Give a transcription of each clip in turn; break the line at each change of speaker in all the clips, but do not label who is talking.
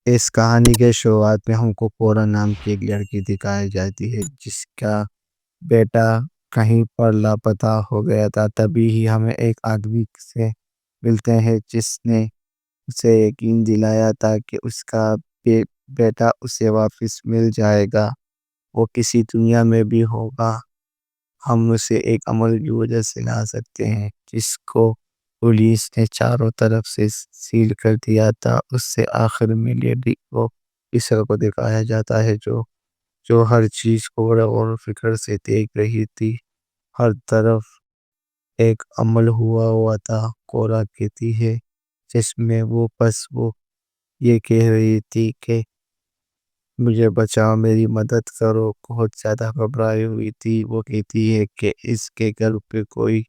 اس کہانی کے شروعات میں ہم کو کورا نام کی ایک لڑکی دکھائی جاتی ہے جس کا بیٹا کہیں پر لاپتہ ہو گیا تھا۔ تبھی ہی ہمیں ایک آدمی سے ملتے ہیں جس نے اسے یقین دلایا تھا کہ اس کا بیٹا اسے واپس مل جائے گا، وہ کسی دنیا میں بھی ہوگا۔ ہم اسے ایک عمل کی وجہ سے لا سکتے ہیں جس کو پولیس نے چاروں طرف سے سیل کر دیا تھا۔ اس سے آخر میں لیڈی کو اسرا کو دکھایا جاتا ہے جو ہر چیز کو بڑا غور و فکر سے دیکھ رہی تھی۔ ہر طرف ایک عمل ہوا تھا، کورا کہتی ہے، جس میں وہ یہ کہہ رہی تھی کہ مجھے بچاؤ، میری مدد کرو، بہت زیادہ گھبرائی ہوئی تھی۔ وہ کہتی ہے کہ اس کے گھر پہ کوئی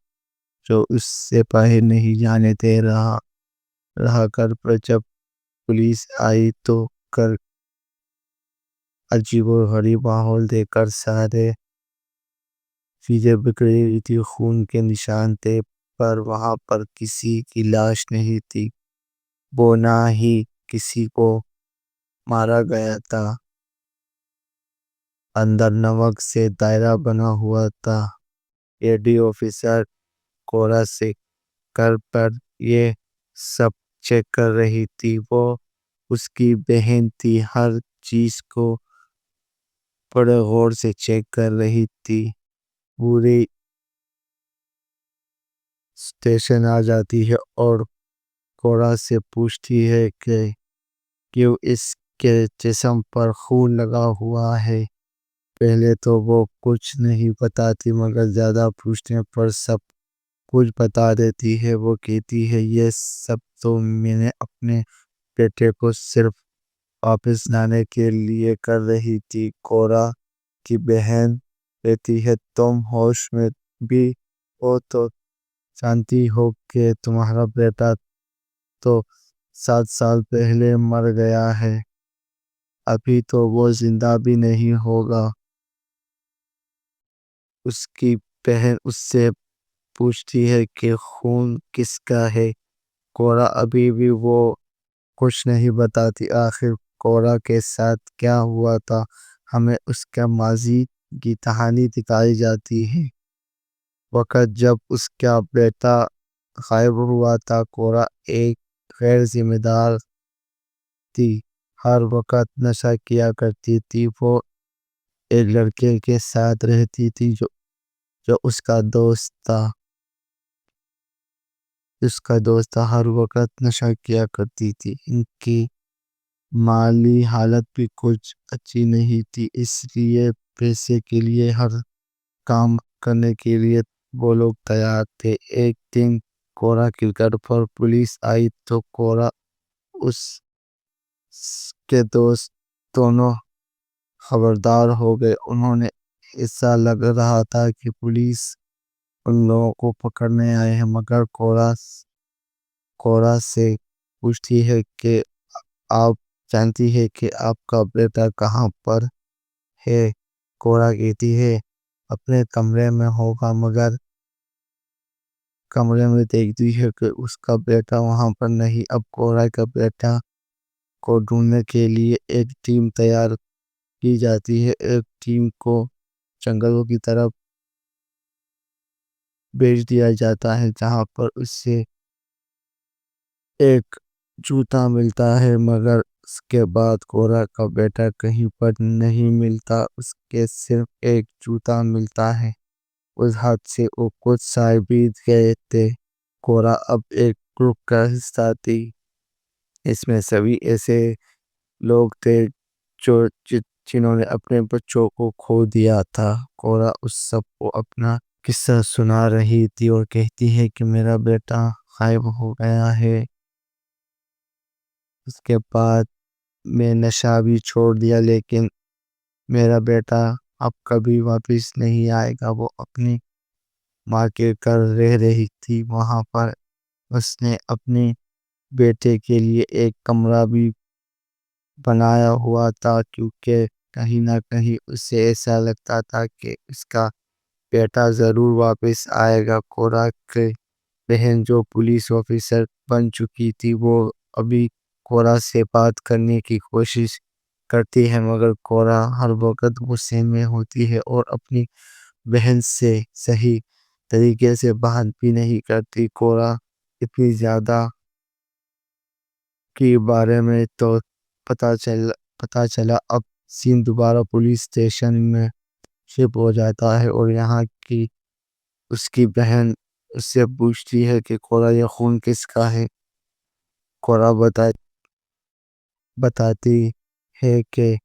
جو اس سے باہر نہیں جانے دے رہا گھر پر جب پولیس آئی تو گھر عجیب و غریب ماحول دیکھ کر سارے چیزیں بکھری ہوئی تھی، خون کے نشان تھے، پر وہاں پر کسی کی لاش نہیں تھی، وہ نہ ہی کسی کو مارا گیا تھا۔ اندر نمک سے دائرہ بنا ہوا تھا۔ ایڈی آفیسر کورا سے گھر پر یہ سب چیک کر رہی تھی، وہ اس کی بہن تھی، ہر چیز کو بڑے غور سے چیک کر رہی تھی۔ پوری اسٹیشن آ جاتی ہے اور کورا سے پوچھتی ہے کہ کیوں اس کے جسم پر خون لگا ہوا ہے۔ پہلے تو وہ کچھ نہیں بتاتی، مگر زیادہ پوچھنے پر سب کچھ بتا دیتی ہے۔ وہ کہتی ہے یہ سب تو میں نے اپنے بیٹے کو صرف واپس لانے کے لیے کر رہی تھی۔ کورا کی بہن کہتی ہے تم ہوش میں بھی ہو تو جانتی ہو کہ تمہارا بیٹا تو 7 سال پہلے مر گیا ہے، ابھی تو وہ زندہ بھی نہیں ہوگا۔ اس کی بہن اس سے پوچھتی ہے کہ خون کس کا ہے۔ کورا ابھی بھی وہ کچھ نہیں بتاتی۔ آخر کورا کے ساتھ کیا ہوا تھا، ہمیں اس کا ماضی کی کہانی دکھائی جاتی ہے۔ وقت جب اس کا بیٹا غائب ہوا تھا، کورا ایک غیر ذمہ دار تھی، ہر وقت نشہ کیا کرتی تھی۔ وہ ایک لڑکے کے ساتھ رہتی تھی جو اس کا دوست تھا، ہر وقت نشہ کیا کرتی تھی۔ ان کی مالی حالت بھی کچھ اچھی نہیں تھی، اس لیے پیسے کے لیے ہر کام کرنے کے لیے وہ لوگ تیار تھے۔ ایک دن کورا کے گھر پر پولیس آئی تو کورا اس کے دوست دونوں خبردار ہو گئے۔ انہوں نے ایسا لگ رہا تھا کہ پولیس ان لوگوں کو پکڑنے آئے ہیں، مگر کورا سے پوچھتی ہے کہ آپ جانتی ہے کہ آپ کا بیٹا کہاں پر ہے۔ کورا کہتی ہے اپنے کمرے میں ہوگا، مگر کمرے میں دیکھتی ہے کہ اس کا بیٹا وہاں پر نہیں۔ اب کورا کا بیٹا کو ڈھونڈنے کے لیے ایک ٹیم تیار کی جاتی ہے۔ ایک ٹیم کو جنگلوں کی طرف بھیج دیا جاتا ہے جہاں پر اس سے ایک جوتا ملتا ہے، مگر اس کے بعد کورا کا بیٹا کہیں پر نہیں ملتا، اس کے صرف ایک جوتا ملتا ہے۔ اس حادثے کو کچھ سال بیت گئے تھے۔ کورا اب ایک گروپ کا حصہ تھی، اس میں سبھی ایسے لوگ تھے جنہوں نے اپنے بچوں کو کھو دیا تھا۔ کورا اس سب کو اپنا قصہ سنا رہی تھی اور کہتی ہے کہ میرا بیٹا غائب ہو گیا ہے، اس کے بعد میں نشہ بھی چھوڑ دیا، لیکن میرا بیٹا اب کبھی واپس نہیں آئے گا۔ وہ اپنی ماں کے گھر رہ رہی تھی، وہاں پر اس نے اپنے بیٹے کے لیے ایک کمرہ بھی بنایا ہوا تھا، کیونکہ کہیں نہ کہیں اسے ایسا لگتا تھا کہ اس کا بیٹا ضرور واپس آئے گا۔ کورا کے بہن جو پولیس آفیسر بن چکی تھی، وہ ابھی کورا سے بات کرنے کی کوشش کرتی ہے، مگر کورا ہر وقت غصے میں ہوتی ہے اور اپنی بہن سے صحیح طریقے سے بات بھی نہیں کرتی۔ کورا اتنی زیادہ کے بارے میں تو پتا چلا۔ اب سین دوبارہ پولیس اسٹیشن میں شفٹ ہو جاتا ہے اور یہاں کی اس کی بہن اس سے پوچھتی ہے کہ کورا یہ خون کس کا ہے۔ کورا بتاتی ہے کہ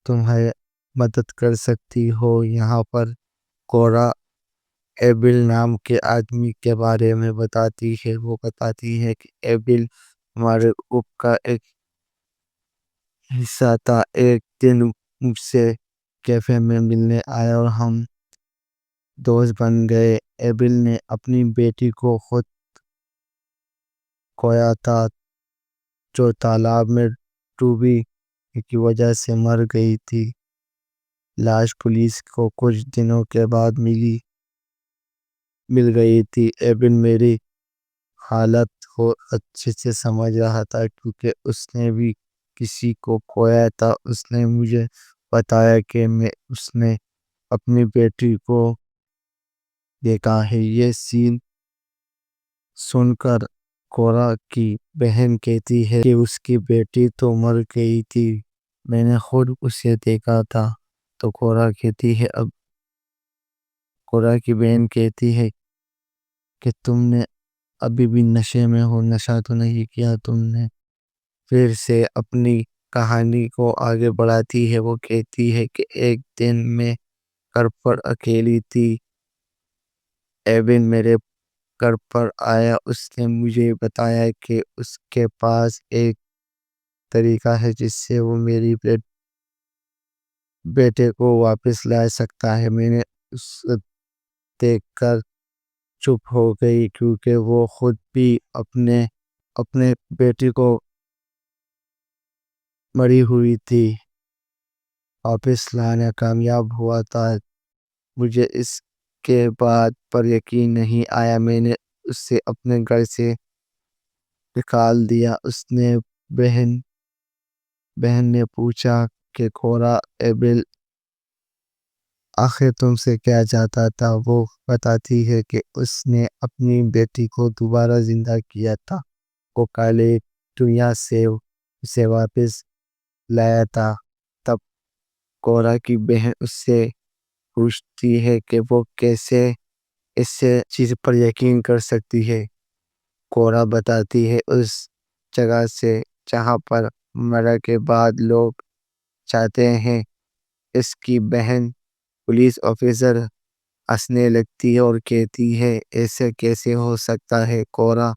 تمہیں مدد کر سکتی ہو۔ یہاں پر کورا ایبل نام کے آدمی کے بارے میں بتاتی ہے۔ وہ بتاتی ہے کہ ایبل ہمارے گروپ کا ایک حصہ تھا۔ ایک دن مجھ سے کیفے میں ملنے آیا اور ہم دوست بن گئے۔ ایبل نے اپنی بیٹی کو خود کھویا تھا جو تالاب میں ڈوبی کی وجہ سے مر گئی تھی۔ لاش پولیس کو کچھ دنوں کے بعد مل گئی تھی۔ ایبل میری حالت کو اچھے سے سمجھ رہا تھا کیونکہ اس نے بھی کسی کو کھویا تھا۔ اس نے مجھے بتایا کہ اس نے اپنی بیٹی کو دیکھا ہے۔ یہ سین سن کر کورا کی بہن کہتی ہے کہ اس کی بیٹی تو مر گئی تھی، میں نے خود اسے دیکھا تھا۔ تو کورا کی بہن کہتی ہے کہ تم نے ابھی بھی نشے میں ہو، نشہ تو نہیں کیا تم نے؟ پھر سے اپنی کہانی کو آگے بڑھاتی ہے۔ وہ کہتی ہے کہ ایک دن میں گھر پر اکیلی تھی۔ ایبن میرے گھر پر آیا۔ اس نے مجھے بتایا کہ اس کے پاس ایک طریقہ ہے جس سے وہ میری بیٹے کو واپس لا سکتا ہے۔ میں نے اسے دیکھ کر چپ ہو گئی کیونکہ وہ خود بھی اپنے بیٹی کو مری ہوئی تھی واپس لانے کامیاب ہوا تھا۔ مجھے اس کے بعد پر یقین نہیں آیا۔ میں نے اسے اپنے گھر سے نکال دیا۔ اس نے بہن نے پوچھا کہ کورا ایبل آخر تم سے کیا چاہتا تھا؟ وہ بتاتی ہے کہ اس نے اپنی بیٹی کو دوبارہ زندہ کیا تھا۔ وہ کالے دنیا سے اسے واپس لایا تھا۔ تب کورا کی بہن اس سے پوچھتی ہے کہ وہ کیسے اس چیز پر یقین کر سکتی ہے۔ کورا بتاتی ہے اس جگہ سے جہاں پر مرنے کے بعد لوگ جاتے ہیں۔ اس کی بہن پولیس آفیسر ہنسنے لگتی ہے اور کہتی ہے ایسے کیسے ہو سکتا ہے کورا،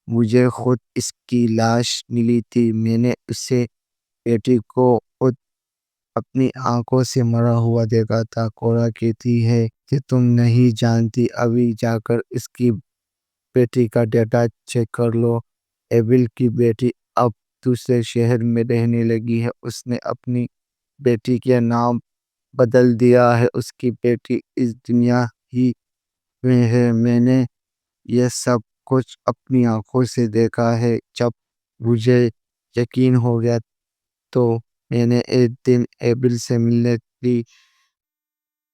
مجھے خود اس کی لاش ملی تھی، میں نے اسے بیٹی کو خود اپنی آنکھوں سے مرا ہوا دیکھا تھا۔ کورا کہتی ہے کہ تم نہیں جانتی، ابھی جا کر اس کی بیٹی کا ڈیٹا چیک کر لو۔ ایبل کی بیٹی اب دوسرے شہر میں رہنے لگی ہے۔ اس نے اپنی بیٹی کے نام بدل دیا ہے۔ اس کی بیٹی اس دنیا ہی میں ہے۔ میں نے یہ سب کچھ اپنی آنکھوں سے دیکھا ہے۔ جب مجھے یقین ہو گیا تو میں نے ایک دن ایبل سے ملنے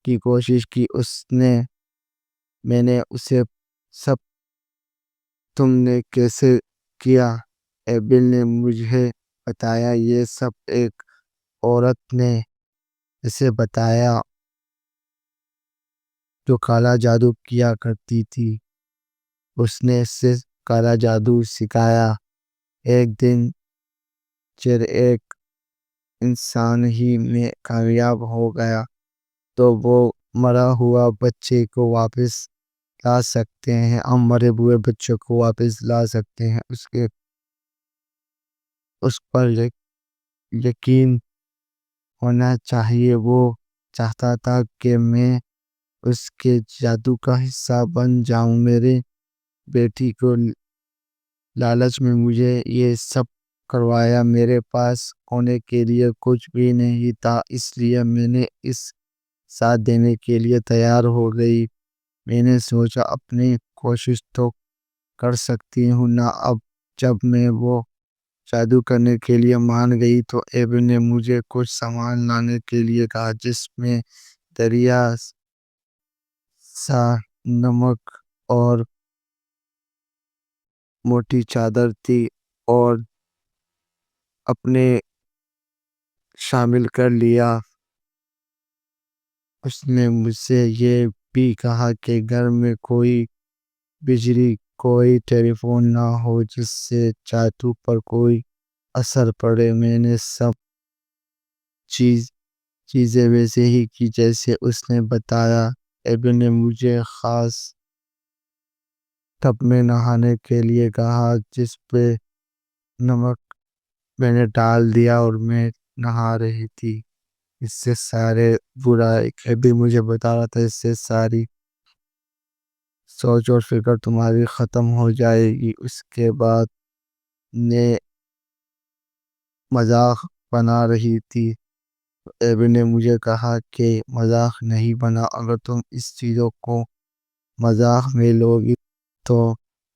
کی کوشش کی۔ میں نے اسے سب تم نے کیسے کیا؟ ایبل نے مجھے بتایا یہ سب ایک عورت نے اسے بتایا جو کالا جادو کیا کرتی تھی۔ اس نے اسے کالا جادو سکھایا۔ ایک دن جب ایک انسان ہی میں کامیاب ہو گیا تو وہ مرا ہوا بچے کو واپس لا سکتے ہیں۔ ہم مرے ہوئے بچے کو واپس لا سکتے ہیں۔ اس پر یقین ہونا چاہیے۔ وہ چاہتا تھا کہ میں اس کے جادو کا حصہ بن جاؤں۔ میرے بیٹی کو لالچ میں مجھے یہ سب کروایا۔ میرے پاس ہونے کے لیے کچھ بھی نہیں تھا، اس لیے میں نے اس ساتھ دینے کے لیے تیار ہو گئی۔ میں نے سوچا اپنی کوشش تو کر سکتی ہوں نا۔ اب جب میں وہ جادو کرنے کے لیے مان گئی تو ایبل نے مجھے کچھ سامان لانے کے لیے کہا، جس میں دریا سا نمک اور موٹی چادر تھی، اور اپنے شامل کر لیا۔ اس نے مجھ سے یہ بھی کہا کہ گھر میں کوئی بجلی، کوئی ٹیلی فون نہ ہو جس سے جادو پر کوئی اثر پڑے۔ میں نے سب چیزیں ویسے ہی کی جیسے اس نے بتایا۔ ایبل نے مجھے خاص ٹب میں نہانے کے لیے کہا جس پہ نمک میں نے ڈال دیا اور میں نہا رہی تھی۔ اس سے سارے برائی ایبل مجھے بتا رہا تھا، اس سے ساری سوچ اور فکر تمہاری ختم ہو جائے گی۔ اس کے بعد نے مذاق بنا رہی تھی۔ ایبل نے مجھے کہا کہ مذاق نہیں بنا، اگر تم اس چیزوں کو مذاق میں لو گی تو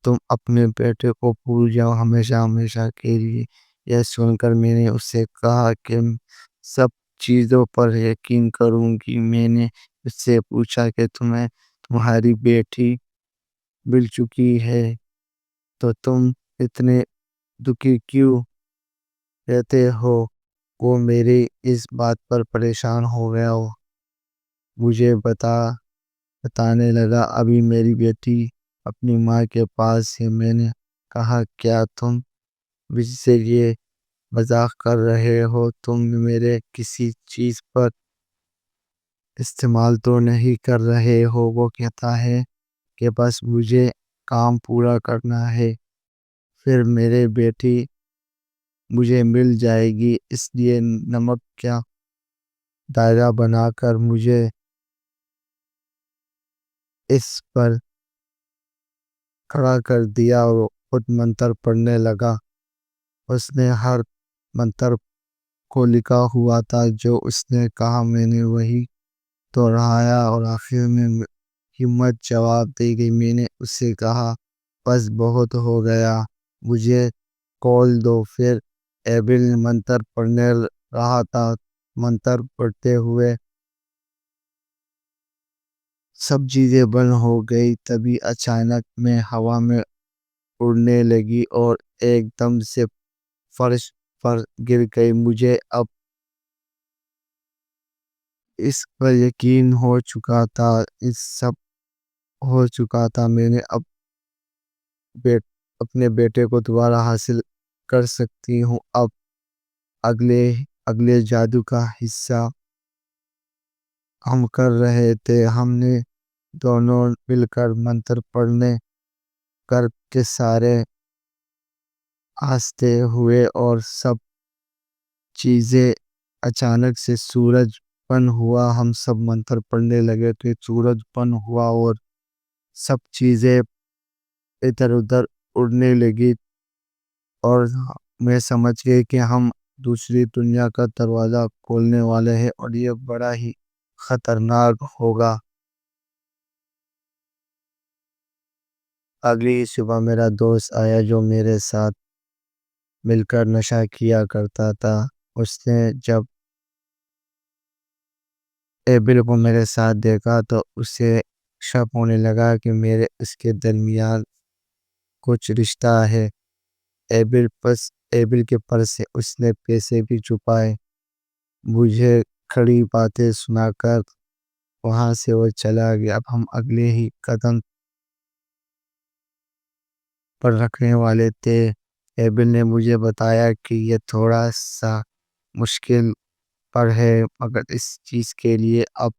تم اپنے بیٹے کو بھول جاؤ ہمیشہ ہمیشہ کے لیے۔ یہ سن کر میں نے اس سے کہا کہ سب چیزوں پر یقین کروں گی۔ میں نے اس سے پوچھا کہ تمہاری بیٹی مل چکی ہے تو تم اتنے دکھی کیوں رہتے ہو؟ وہ میری اس بات پر پریشان ہو گیا، مجھے بتانے لگا ابھی میری بیٹی اپنی ماں کے پاس ہے۔ میں نے کہا کیا تم مجھ سے یہ مذاق کر رہے ہو؟ تم میرے کسی چیز پر استعمال تو نہیں کر رہے ہو؟ وہ کہتا ہے کہ بس مجھے کام پورا کرنا ہے، پھر میری بیٹی مجھے مل جائے گی۔ اس لیے نمک کا دائرہ بنا کر مجھے اس پر کھڑا کر دیا اور خود منتر پڑھنے لگا۔ اس نے ہر منتر کو لکھا ہوا تھا جو اس نے کہا، میں نے وہی دہرایا اور آخر میں ہمت جواب دے گئی۔ میں نے اس سے کہا بس بہت ہو گیا، مجھے کھول دو۔ پھر ایبل منتر پڑھنے رہا تھا، منتر پڑھتے ہوئے سب چیزیں بند ہو گئی۔ تبھی اچانک میں ہوا میں اڑنے لگی اور ایک دم سے فرش پر گر گئی۔ مجھے اب اس پر یقین ہو چکا تھا، اس سب ہو چکا تھا۔ میں نے اب اپنے بیٹے کو دوبارہ حاصل کر سکتی ہوں۔ اب اگلے جادو کا حصہ ہم کر رہے تھے۔ ہم نے دونوں مل کر منتر پڑھنے کر کے سارے آستے ہوئے اور سب چیزیں اچانک سے سورج بن ہوا۔ ہم سب منتر پڑھنے لگے تھے، سورج بن ہوا اور سب چیزیں ادھر ادھر اڑنے لگی، اور میں سمجھ گئی کہ ہم دوسری دنیا کا دروازہ کھولنے والے ہیں اور یہ بڑا ہی خطرناک ہوگا۔ اگلی ہی صبح میرا دوست آیا جو میرے ساتھ مل کر نشہ کیا کرتا تھا۔ اس نے جب ایبل کو میرے ساتھ دیکھا تو اسے شک ہونے لگا کہ میرے اس کے درمیان کچھ رشتہ ہے۔ ایبل کے پرس سے اس نے پیسے بھی چھپائے۔ مجھے کھڑی باتیں سنا کر وہاں سے وہ چلا گیا۔ اب ہم اگلے ہی قدم پر رکھنے والے تھے۔ ایبل نے مجھے بتایا کہ یہ تھوڑا سا مشکل پر ہے، مگر اس چیز کے لیے اب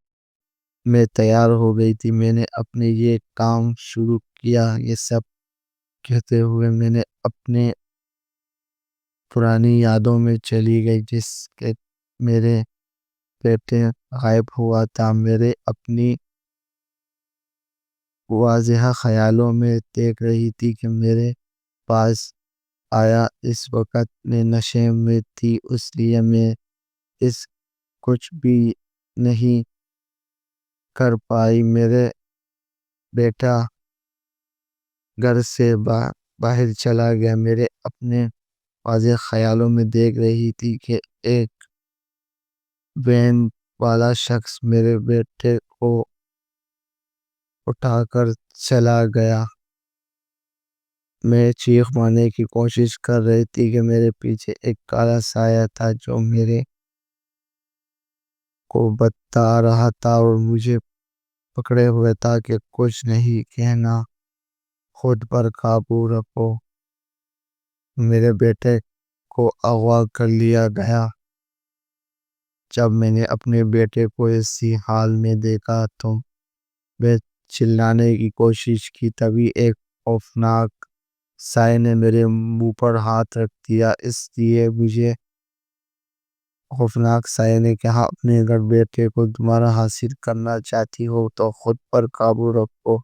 میں تیار ہو گئی تھی۔ میں نے اپنے یہ کام شروع کیا۔ یہ سب کہتے ہوئے میں نے اپنے پرانی یادوں میں چلی گئی جس کے میرے بیٹے غائب ہوا تھا۔ میرے اپنی واضح خیالوں میں دیکھ رہی تھی کہ میرے پاس آیا۔ اس وقت میں نشے میں تھی، اس لیے میں اس کچھ بھی نہیں کر پائی۔ میرے بیٹا گھر سے باہر چلا گیا۔ میرے اپنے واضح خیالوں میں دیکھ رہی تھی کہ ایک وین والا شخص میرے بیٹے کو اٹھا کر چلا گیا۔ میں چیخ مارنے کی کوشش کر رہی تھی کہ میرے پیچھے ایک کالا سایہ تھا جو میرے کو بتا رہا تھا اور مجھے پکڑے ہوئے تھا کہ کچھ نہیں کہنا، خود پر قابو رکھو۔ میرے بیٹے کو اغوا کر لیا گیا۔ جب میں نے اپنے بیٹے کو اسی حال میں دیکھا تو میں چلانے کی کوشش کی، تبھی ایک خوفناک سائے نے میرے منہ پر ہاتھ رکھ دیا۔ اس لیے مجھے خوفناک سائے نے کہا، اپنے اگر بیٹے کو دوبارہ حاصل کرنا چاہتی ہو تو خود پر قابو رکھو۔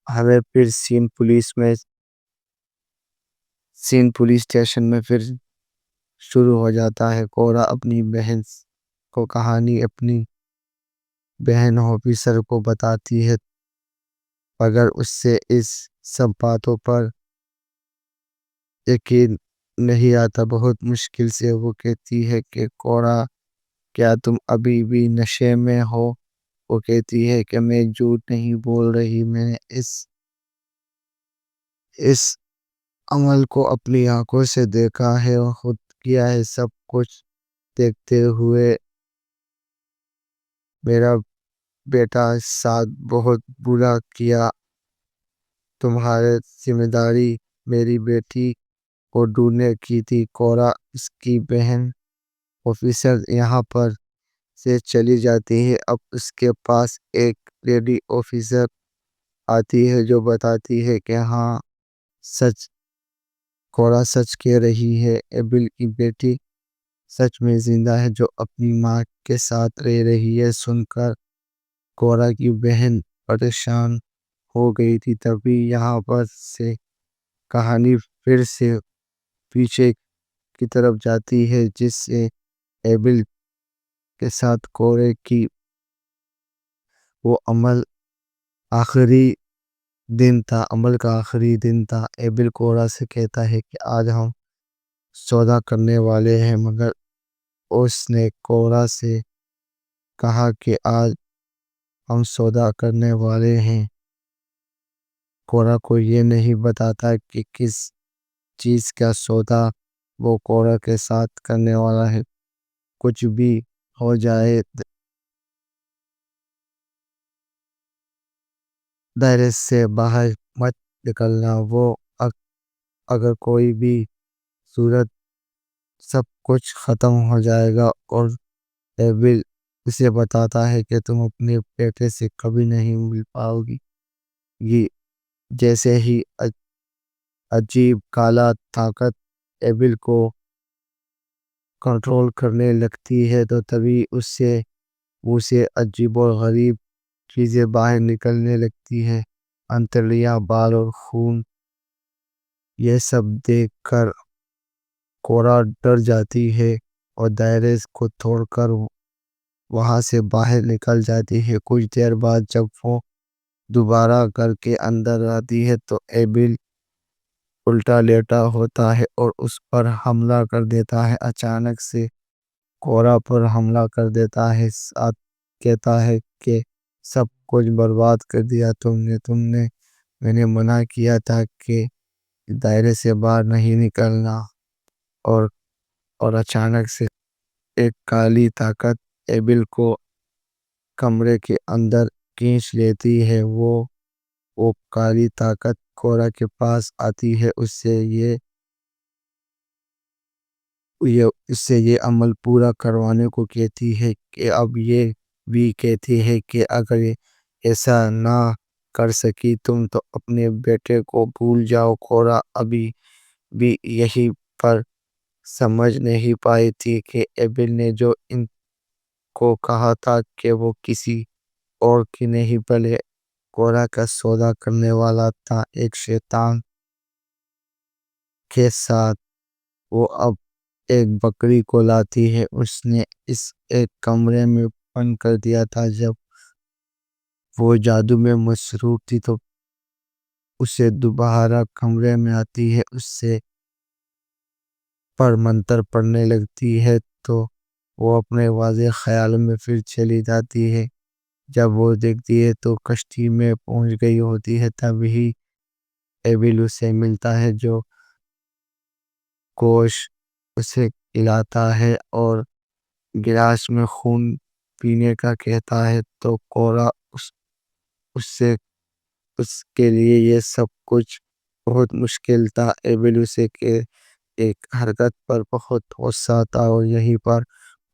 ہمیں پھر سین پولیس اسٹیشن میں پھر شروع ہو جاتا ہے۔ کورا اپنی بہن کو کہانی اپنی بہن آفیسر کو بتاتی ہے، مگر اس سے اس سب باتوں پر یقین نہیں آتا۔ بہت مشکل سے وہ کہتی ہے کہ کورا، کیا تم ابھی بھی نشے میں ہو؟ وہ کہتی ہے کہ میں جھوٹ نہیں بول رہی، میں نے اس عمل کو اپنی آنکھوں سے دیکھا ہے اور خود کیا ہے۔ سب کچھ دیکھتے ہوئے میرا بیٹا ساتھ بہت برا کیا۔ تمہاری ذمہ داری میری بیٹی کو ڈھونڈنے کی تھی۔ کورا، اس کی بہن آفیسر یہاں پر سے چلی جاتی ہے۔ اب اس کے پاس ایک لیڈی آفیسر آتی ہے جو بتاتی ہے کہ ہاں، کورا سچ کہہ رہی ہے، ایبل کی بیٹی سچ میں زندہ ہے جو اپنی ماں کے ساتھ رہ رہی ہے۔ سن کر کورا کی بہن پریشان ہو گئی تھی۔ تبھی یہاں پر سے کہانی پھر سے پیچھے کی طرف جاتی ہے، جس سے ایبل کے ساتھ کورے کی وہ عمل کا آخری دن تھا۔ ایبل کورا سے کہتا ہے کہ آج ہم سودا کرنے والے ہیں، مگر اس نے کورا سے کہا کہ آج ہم سودا کرنے والے ہیں۔ کورا کو یہ نہیں بتاتا کہ کس چیز کا سودا وہ کورا کے ساتھ کرنے والا ہے۔ کچھ بھی ہو جائے، دائرے سے باہر مت نکلنا۔ وہ اگر کوئی بھی صورت سب کچھ ختم ہو جائے گا۔ اور ایبل اسے بتاتا ہے کہ تم اپنے بیٹے سے کبھی نہیں مل پاؤ گی۔ یہ جیسے ہی عجیب کالا طاقت ایبل کو کنٹرول کرنے لگتی ہے تو تبھی اسے عجیب اور غریب چیزیں باہر نکلنے لگتی ہے، انتڑیاں، بال اور خون۔ یہ سب دیکھ کر کورا ڈر جاتی ہے اور دائرے کو توڑ کر وہاں سے باہر نکل جاتی ہے۔ کچھ دیر بعد جب وہ دوبارہ گھر کے اندر آتی ہے تو ایبل الٹا لیٹا ہوتا ہے اور اس پر حملہ کر دیتا ہے۔ اچانک سے کورا پر حملہ کر دیتا ہے، ساتھ کہتا ہے کہ سب کچھ برباد کر دیا تم نے، میں نے منع کیا تھا کہ دائرے سے باہر نہیں نکلنا۔ اور اچانک سے ایک کالی طاقت ایبل کو کمرے کے اندر کھینچ لیتی ہے۔ وہ کالی طاقت کورا کے پاس آتی ہے، اس سے یہ عمل پورا کروانے کو کہتی ہے کہ اب یہ بھی کہتی ہے کہ اگر ایسا نہ کر سکی تم تو اپنے بیٹے کو بھول جاؤ۔ کورا ابھی بھی یہی پر سمجھ نہیں پائی تھی کہ ایبل نے جو ان کو کہا تھا کہ وہ کسی اور کی نہیں بلکہ کورا کا سودا کرنے والا تھا، ایک شیطان کے ساتھ۔ وہ اب ایک بکری کو لاتی ہے، اس نے ایک کمرے میں بند کر دیا تھا۔ جب وہ جادو میں مصروف تھی تو اسے دوبارہ کمرے میں آتی ہے، اس سے پر منتر پڑھنے لگتی ہے تو وہ اپنے واضح خیال میں پھر چلی جاتی ہے۔ جب وہ دیکھتی ہے تو کشتی میں پہنچ گئی ہوتی ہے، تبھی ایبل اسے ملتا ہے جو گوشت اسے کھلاتا ہے اور گلاس میں خون پینے کا کہتا ہے، تو کورا اس سے اس کے لیے یہ سب کچھ بہت مشکل تھا۔ ایبل اسے کے ایک حرکت پر بہت غصہ تھا اور یہیں پر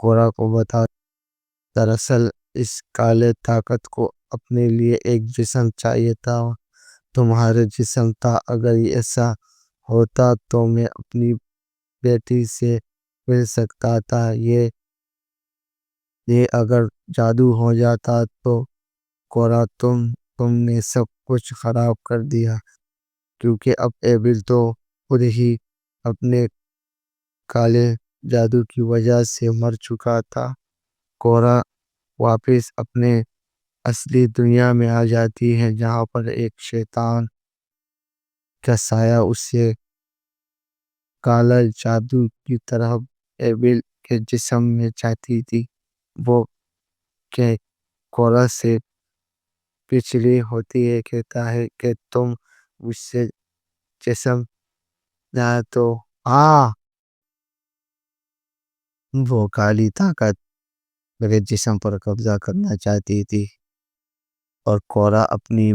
کورا کو بتا، دراصل اس کالے طاقت کو اپنے لیے ایک جسم چاہیے تھا، تمہارے جسم تھا۔ اگر ایسا ہوتا تو میں اپنی بیٹی سے مل سکتا تھا، یہ اگر جادو ہو جاتا تو کورا تم نے سب کچھ خراب کر دیا، کیونکہ اب ایبل تو خود ہی اپنے کالے جادو کی وجہ سے مر چکا تھا۔ کورا واپس اپنے اصلی دنیا میں آ جاتی ہے، جہاں پر ایک شیطان کا سایہ اسے کالا جادو کی طرف ایبل کے جسم میں چاہتی تھی۔ وہ کہ کورا سے پچھلی ہوتی ہے، کہتا ہے کہ تم مجھ سے جسم نہ تو وہ کالی طاقت میرے جسم پر قبضہ کرنا چاہتی تھی، اور کورا اپنی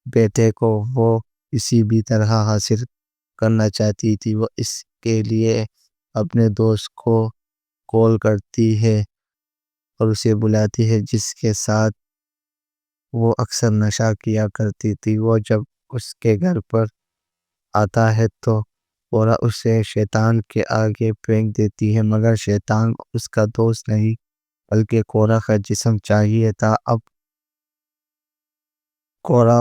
بیٹے کو وہ کسی بھی طرح حاصل کرنا چاہتی تھی۔ وہ اس کے لیے اپنے دوست کو کال کرتی ہے اور اسے بلاتی ہے، جس کے ساتھ وہ اکثر نشہ کیا کرتی تھی۔ وہ جب اس کے گھر پر آتا ہے تو کورا اسے شیطان کے آگے پھینک دیتی ہے، مگر شیطان اس کا دوست نہیں بلکہ کورا کا جسم چاہیے تھا۔ اب کورا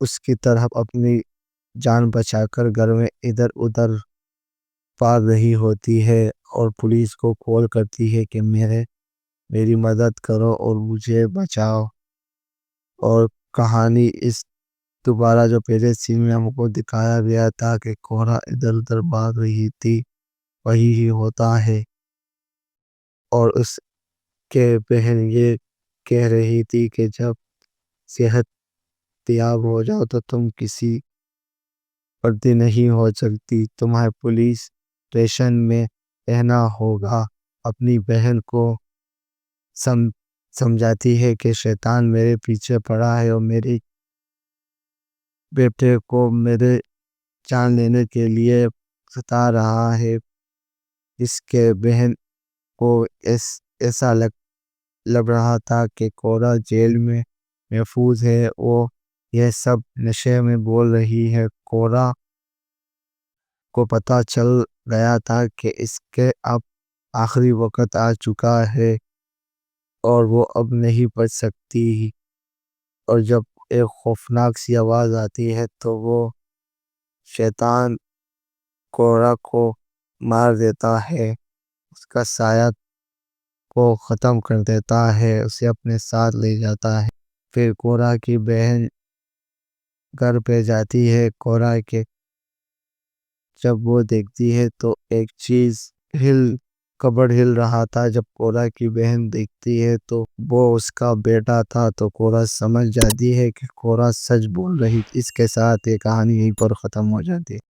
اس کی طرف اپنی جان بچا کر گھر میں ادھر ادھر بھاگ رہی ہوتی ہے اور پولیس کو کال کرتی ہے کہ میری مدد کرو اور مجھے بچاؤ۔ اور کہانی اس دوبارہ جو پہلے سین میں ہم کو دکھایا گیا تھا کہ کورا ادھر ادھر بھاگ رہی تھی، وہی ہی ہوتا ہے۔ اور اس کے بہن یہ کہہ رہی تھی کہ جب صحت یاب ہو جاؤ تو تم کسی پردی نہیں ہو سکتی، تمہیں پولیس اسٹیشن میں رہنا ہوگا۔ اپنی بہن کو سمجھاتی ہے کہ شیطان میرے پیچھے پڑا ہے اور میری بیٹے کو میرے جان لینے کے لیے ستا رہا ہے۔ اس کے بہن کو ایسا لگ رہا تھا کہ کورا جیل میں محفوظ ہے، وہ یہ سب نشے میں بول رہی ہے۔ کورا کو پتہ چل گیا تھا کہ اس کے اب آخری وقت آ چکا ہے اور وہ اب نہیں بچ سکتی، اور جب ایک خوفناک سی آواز آتی ہے تو وہ شیطان کورا کو مار دیتا ہے، اس کا سایہ کو ختم کر دیتا ہے، اسے اپنے ساتھ لے جاتا ہے۔ پھر کورا کی بہن گھر پہ جاتی ہے کورا کے، جب وہ دیکھتی ہے تو ایک چیز کبڑ ہل رہا تھا۔ جب کورا کی بہن دیکھتی ہے تو وہ اس کا بیٹا تھا، تو کورا سمجھ جاتی ہے کہ کورا سچ بول رہی۔ اس کے ساتھ یہ کہانی یہیں پر ختم ہو جاتی ہے۔